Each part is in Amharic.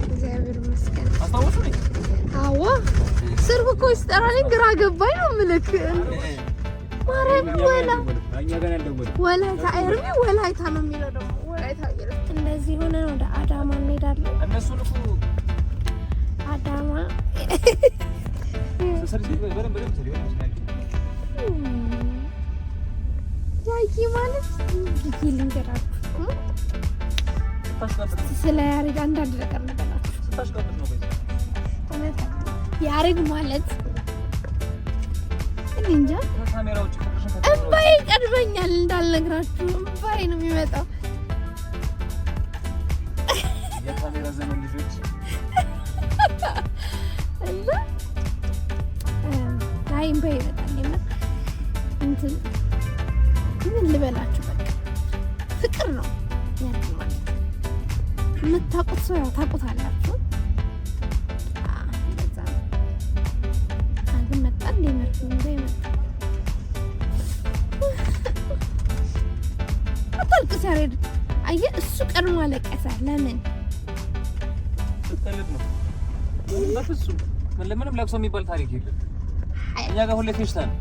እግዚአብሔር ይመስገን። አዎ ስልኩ እኮ ሲጠራልኝ ግራ ገባኝ ነው የምልክ። ማርያም ወላይታ ኤርሚ ወላይታ ነው የሚለው ደግሞ ወላይታ ይላል። እንደዚህ ሆነን ወደ አዳማ እንሄዳለን። እነሱን እኮ አዳማ ያቺ ማለት ልንገራችሁ ስለ ያሬድ አንዳንድ ነገር ልበላችሁ። ያሬድ ማለት እኔ እንጃ እምባዬ ቀድመኛል እንዳልነግራችሁ እምባዬ ነው የሚመጣው። የካሜራ ዘመን ልጆች እና አይ እምባዬ ይመጣል። እንትን ምን ልበላችሁ በቃ ፍቅር ነው ያሬድ ማለት። የምታውቁት ሰው ያው ታውቁታላችሁ። ያሬድ አየህ እሱ ቀድሞ አለቀሰ። ለምን ተቀልድ ነው? በፍጹም ለምንም ለቅሶ የሚባል ታሪክ የለም። እኛ ጋር ሁሌ ፌሽታ ነው።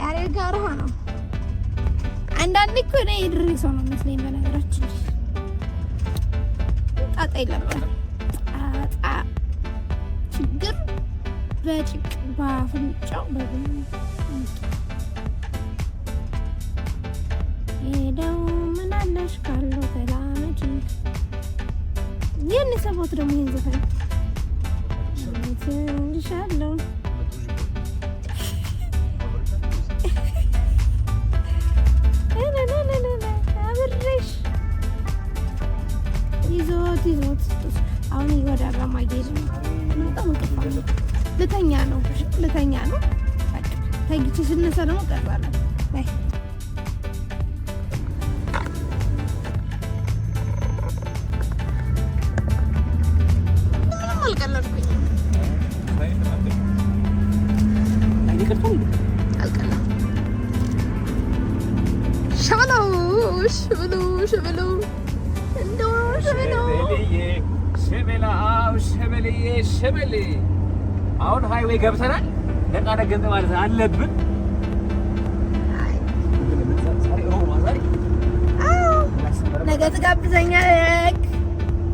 ያሬድ ጋር ነው። አንዳንዴ እኮ እኔ የድሬ ሰው ነው መስለኝ። በነገራችን ጣጣ የለብንም። ጣጣ ችግር በጭቅ በአፍንጫው በብን ሄደው ምን አለሽ ካለው ተላመጂ ይህን ሰቦት ደግሞ ይህን ዘፈን ትንሻለው አብሬሽ ይዞት አሁን ይወዳራ ማጌድ ነው። በጣም እንቅልፋለሁ። ልተኛ ነው ተኝቼ ስነሳ ደግሞ ቀርባለሁ። ሸበሌ አሁን ሃይዌይ ገብተናል። ነቃ ነገንተ ማለት አለብን። ነገ ትጋብዘኛለህ?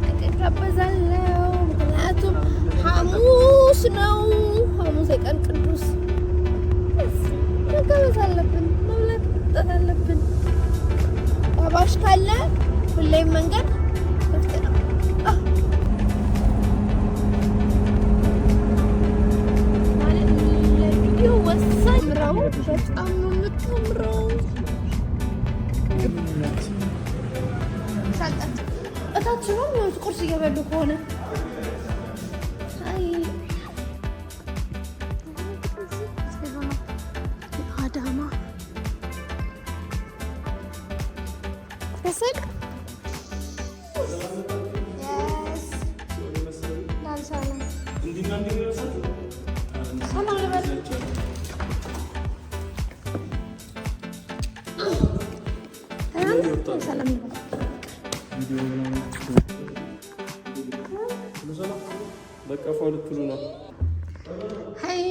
ነገ እጋበዛለሁ። ምክንያቱም ሐሙስ ነው። ሐሙስ የቀን ቅዱስ መጋበዝ አለብን። መብላት መጠጣት አለብን። ባባሽ ካለ ሁሌም መንገድ ክፍት ነው። በጣም ነው የምታምረው። እታች ነው የሚወጡት ቁርስ እየበሉ ከሆነ አዳማ ከስል ሰላም ልበል። ሰላም በቃ ፋውልቱሉ ነው። አይ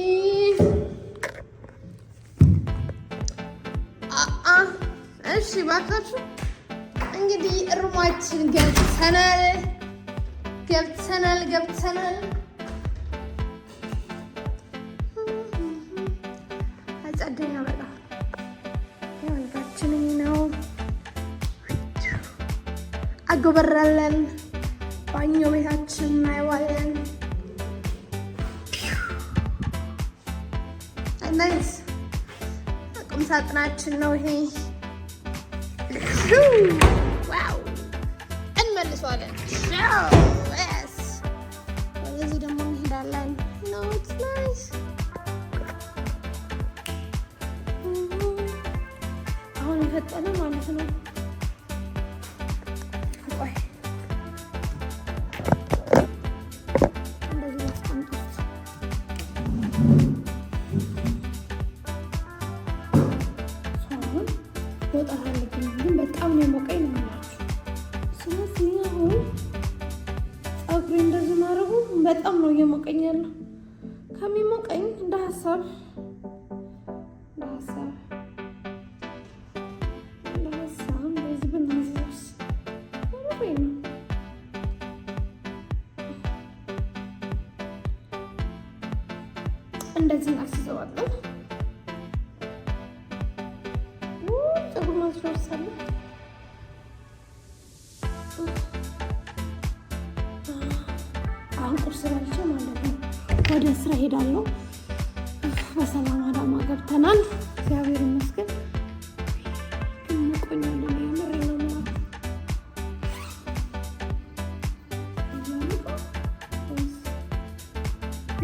እሺ ባካችሁ እንግዲህ እርማችን ገብተናል። አጸደኛ በቃ ያልጋችን ነው። አጎበራለን። ባኞ ቤታችን እናየዋለን። ናይስ ቁም ሳጥናችን ነው ይሄ። ዋው እንመልሰዋለን። ወደዚህ ደግሞ እንሄዳለን። ኖት ናይስ አሁን የፈጠነ ማለት ነው። በጣም ነው የሞቀኝ ነው የምላችሁ። ስለዚህ አሁን ፀጉሬ እንደዚህ ማድረጉ በጣም ነው እየሞቀኝ ያለው። ከሚሞቀኝ እንደ ሀሳብ እንደዚህ ብናዘዝ ነው። እንደዚህ እናስይዘዋለን። ፀጉር ማስረሳለ አሁን ቁርስ በልቼ ማለት ነው ወደ ስራ ሄዳለሁ። በሰላም አዳማ ገብተናል። እግዚአብሔር ይመስገን። እንቆያለን። የምሬ ነው ማለት ነው።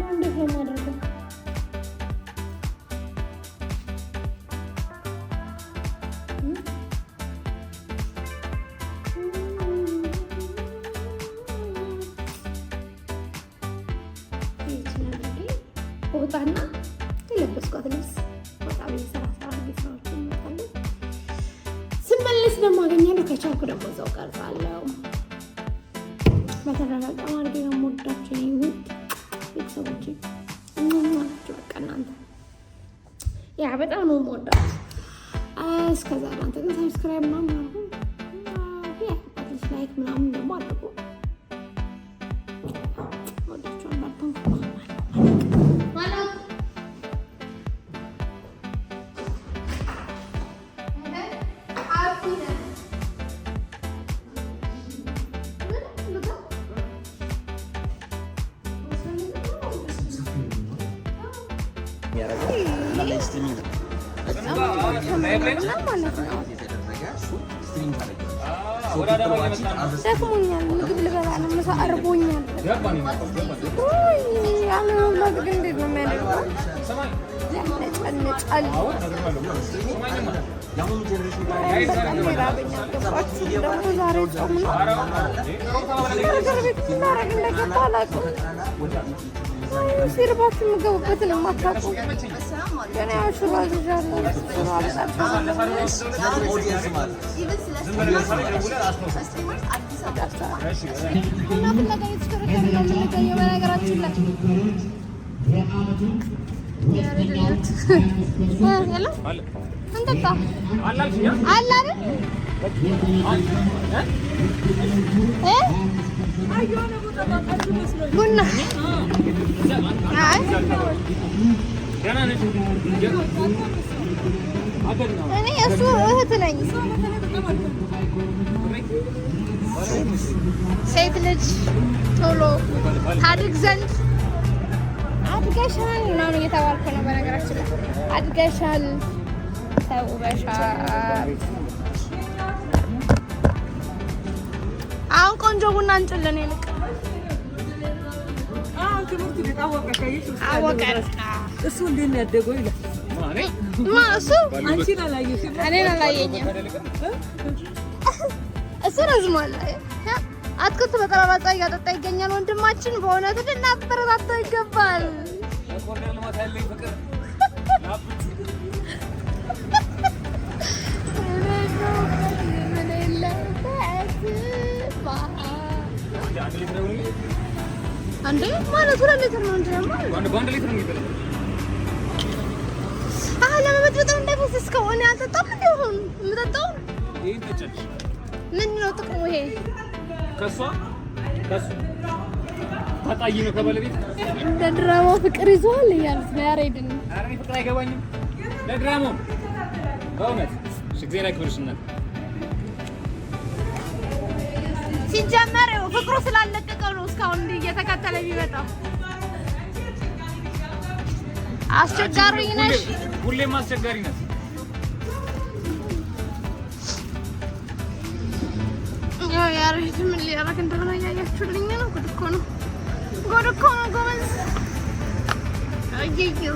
እንዴት ነው የማደርገው? ወጣና የለበስኳት ልብስ ወጣ በሰራ ስራዎችን እንመጣለን። ስመለስ ደግሞ አገኛለሁ። ከቻልኩ ደግሞ እዛው ቀርጻለሁ። በተረጋጋ ማድረግ ነው የምወዳቸው ውድ ቤተሰቦቼ ናቸው። በቃ እናንተ ያ በጣም ነው የምወዳቸው። እስከዛ እናንተ ግን ሰብስክራይብ ምናምን አድርጉ፣ ላይክ ምናምን ደግሞ አድርጉ። ወዳቸውን ባርተን ደክሞኛል። ምግብ ልበላ ነው። ምሳ አርቦኛል። ያለ መብላት ግን እንዴት ነው የሚያደርገው? ያነጫንጫል። በጣም ይራበኛል። ገባችሁ? ደግሞ ዛሬ ጾም ነው። በርገር ቤት ስናደርግ እንደገባ አላውቅም። ሲርባችሁ የምገቡበትን የማታውቁ ገና ያው ሽሮ አዝዣለሁ። ሽሮ ቡና እኔ እሱ እህት ነኝ። ሴት ልጅ ቶሎ ታድግ ዘንድ አድገሻል ምናምን እየተባልኩ ነው። በነገራችን ላይ አድገሻል፣ ተውበሻል። አሁን ቆንጆ ቡና እንጭልን ይልቅ እሱ እንዴት ነው ያደገው ይላል። እሱ አንቺን አላየሽም፣ እኔን አላየኝም። እሱ ረዝሟል። አትክልት በጠራራጣ እያጠጣ ይገኛል ወንድማችን። በእውነቱ ልናበረታታው ይገባል። አንዴ ማለት 2 ሊትር ነው እንጂ ማለት 1 ሊትር ነው የሚበላው። ለመበጥበጥ እንዳይፈስ እስከሆነ ያልጠጣም እንደሆነ የምጠጣው ይሄን ተጨጭ ምን ነው ጥቅሙ? ይሄ ከሱ ታጣይ ነው ከባለቤት እንደ ድራማው ፍቅር ይዟል እያሉት ነው ያሬድን። ኧረ እኔ ፍቅር አይገባኝም ለድራማው በእውነት ሽግዜና ክብርሽና ሲጀመር ፍቅሩ ስላለቀቀው ነው እስካሁን እንዲህ እየተከተለ የሚመጣው። አስቸጋሪ ነሽ፣ ሁሌም አስቸጋሪ ነሽ። ያው ያሬድ ምን ሊያረግ እንደሆነ እያያችሁልኝ ነው። ጉድ እኮ ነው ጎበዝ። አየዮ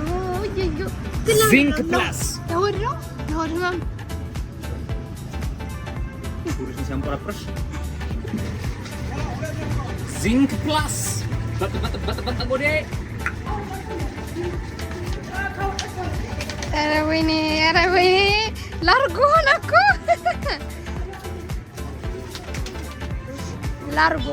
ዚንክ ፕላስ ለሆድ ነው ለሆድ ህመም ሹሪሽ ሲያንቆራፍርሽ ዚንክ ፕላስ በጥ ጎዴ። ኧረ ወይኔ ላርጎ ሆነ እኮ ላርጎ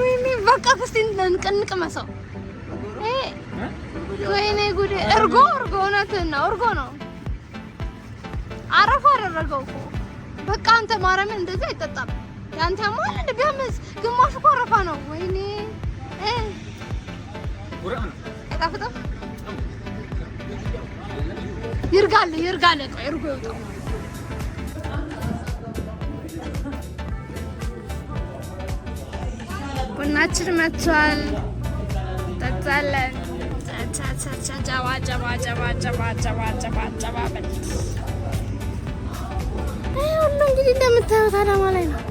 ወይኔ በቃ እስቲ እንቅመሰው። ወይኔ ጉዴ! እርጎ እውነትህን ነው፣ እርጎ ነው። አረፋ አደረገው እኮ በቃ። አንተ ማርያምን እንደዚህ አይጠጣም። ያንተ ማል እንደ ቢያምስ ግማሹ እኮ አረፋ ነው። ወይኔ አይጣፍጥም? ይርጋል። ቆይ እርጎ ይውጣው። ቡናችን መጥቷል። ጠጣለን። ሁሉ እንግዲህ እንደምታዩት አዳማ ላይ ነው።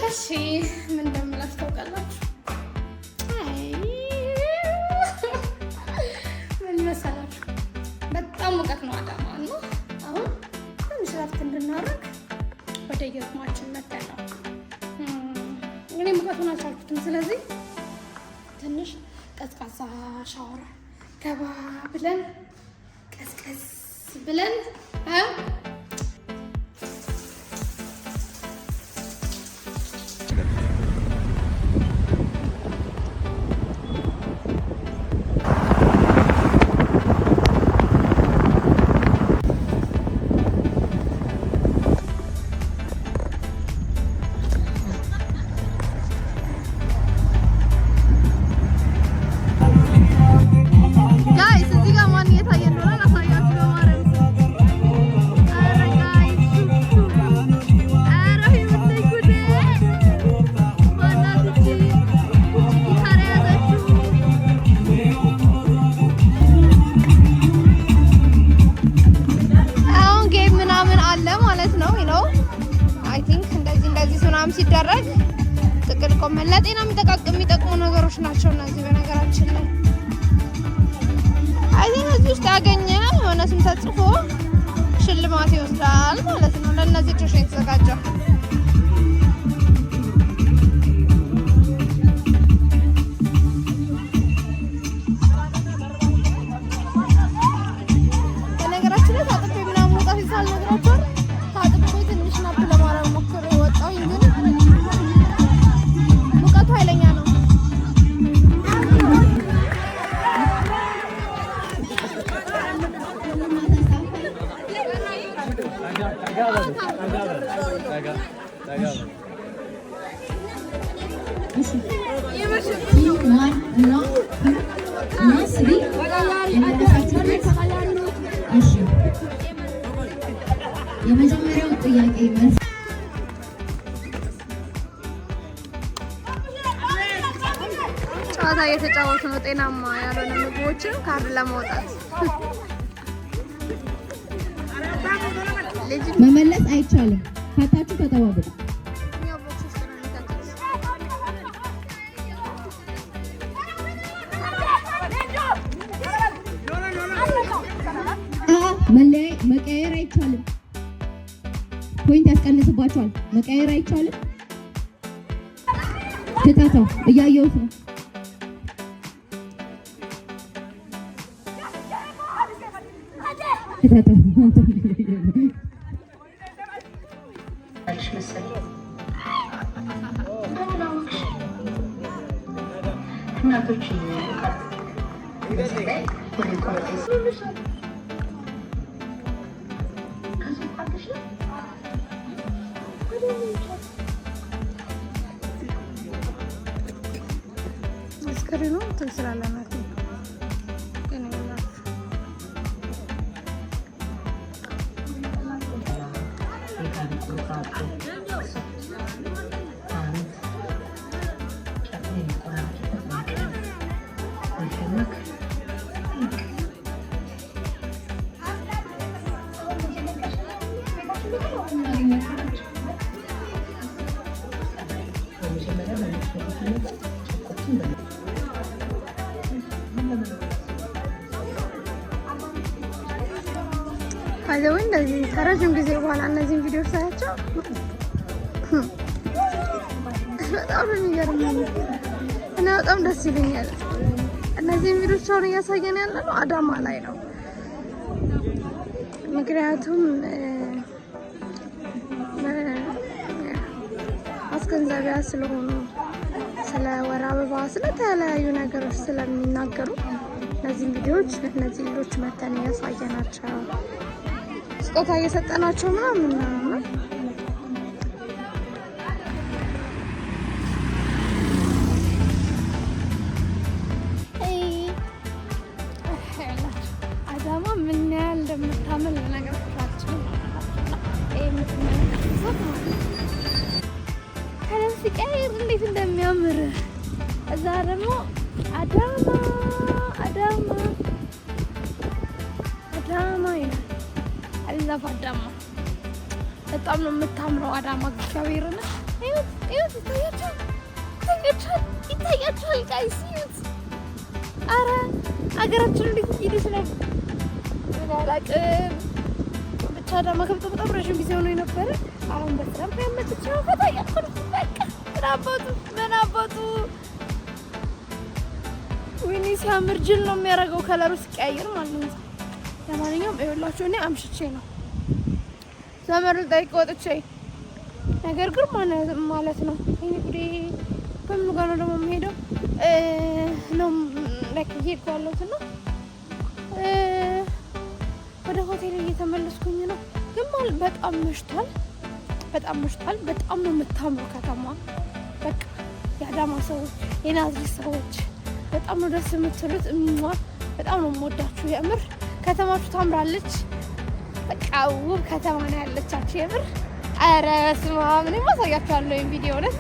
እሺ ምን እንደምላችሁ ታውቃላችሁ? ምን መሰላችሁ? በጣም ሙቀት ነው አዳማ እና አሁን ትንሽ እረፍት እንድናደርግ ወደ የሩማችን መተን ነው። እኔ ሙቀቱን አልቻልኩትም። ስለዚህ ትንሽ ቀዝቃዛ ሻወር ገባ ብለን ቀዝቀዝ ብለን ሲደረግ ጥቅል ጎመን ለጤና የሚጠቅሙ ነገሮች ናቸው እነዚህ። በነገራችን ላይ አይደል እዚህ ውስጥ ያገኘ የሆነ ስም ተጽፎ ሽልማት ይወስዳል ማለት ነው። ለእነዚህ ልጆች ነው የተዘጋጀው። በነገራችን ላይ ታጥቤ ምናምን መውጣት ይሳል ነገራቸው ታጥቤ ትንሽ ናፕ ለማድረግ ሞክሬ ወጣሁኝ ግን ኃይለኛ ነው። የመጀመሪያው ጥያቄ መልስ ጨዋታ እየተጫወቱ ነው። ጤናማ ያልሆነ ምግቦችን ካርድ ለማውጣት መመለስ አይቻልም። ካታችሁ ተጠባበቁ። መቀየር አይቻልም። ፖይንት ያስቀንስባቸዋል። መቀየር አይቻልም። ትታታው እያየሁት ነው። ትታታው እናቶች ስክሪኑ እንትን ስላለናት ከዛ ባይዘው እንደዚህ ከረጅም ጊዜ በኋላ እነዚህን ቪዲዮ ሳያቸው በጣም የሚገርመኝ እና በጣም ደስ ይለኛል። እነዚህን ቪዲዮች አሁን እያሳየን ያለ ነው አዳማ ላይ ነው። ምክንያቱም ማስገንዘቢያ ስለሆኑ ስለ ወር አበባ ስለተለያዩ ነገሮች ስለሚናገሩ እነዚህን ቪዲዮዎች እነዚህ ልጆች መተን እያሳየናቸው ስጦታ እየሰጠናቸው ምናምን ነው። አዳማ ምን ያህል እንደምታምር ለነገራችን ከለም ሲቀይር እንዴት እንደሚያምር እዛ ደግሞ አዳማ ይላል። አላፍ አዳማ በጣም ነው የምታምረው አዳማ እግዚአብሔርን ይታያችኋል ጋይስ። ኧረ ሀገራችን እንዴት እየሄደች ነው አላውቅም። ብቻ አዳማ ከብቶ በጣም ረዥም ጊዜ ሆኖ የነበረ አሁን በትራምፕ ያመጣችው ፈታያት ነው። በቃ ምን አባቱ ወይኔ ሲያምር ጅል ነው የሚያደርገው ከለሩ ሲቀያየር ማለት ነው። ለማንኛውም ይኸውላችሁ እኔ አምሽቼ ነው ዘመድ ልጠይቅ ወጥቼ ነገር ግን ማለት ነው ይሄ ጉዴ በምን ጋር ነው ደግሞ የምሄደው ነው ላይክ እየሄድኩ ያለሁት እና ወደ ሆቴል እየተመለስኩኝ ነው። ግን ማለት በጣም መሽቷል። በጣም ነው የምታምረው ከተማ። በቃ የአዳማ ሰዎች የናዝሬት ሰዎች በጣም ነው ደስ የምትሉት። በጣም ነው የምወዳችሁ የምር። ከተማችሁ ታምራለች። በቃ ውብ ከተማ ነው ያለቻችሁ የምር። ኧረ በስመ አብ እኔ ማሳያችኋለሁ ይሄን ቪዲዮ እውነት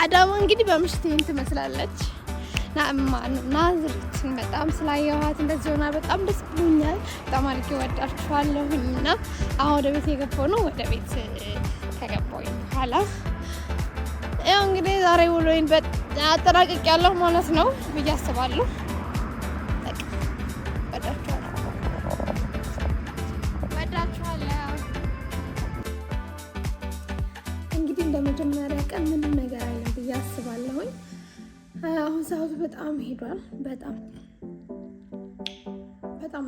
አዳማ እንግዲህ በምሽት ይሄን ትመስላለች። ናዝሬት በጣም ስላየኋት እንደዚህ ሆና በጣም ደስ ብሎኛል። በጣም አድርጌ ወዳችኋለሁኝ እና አሁን ወደ ቤት የገባሁ ነው። ወደ ቤት ከገባሁኝ በኋላ ያው እንግዲህ ዛሬ ውሎዬን አጠናቅቄያለሁ ማለት ነው ብዬ አስባለሁ። እንግዲህ እንደመጀመሪያ ቀን ምንም ነገር አይለም ብዬ አስባለሁኝ። አሁን ሰዓቱ በጣም ሄዷል። በጣም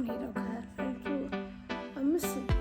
ሄደው ከ5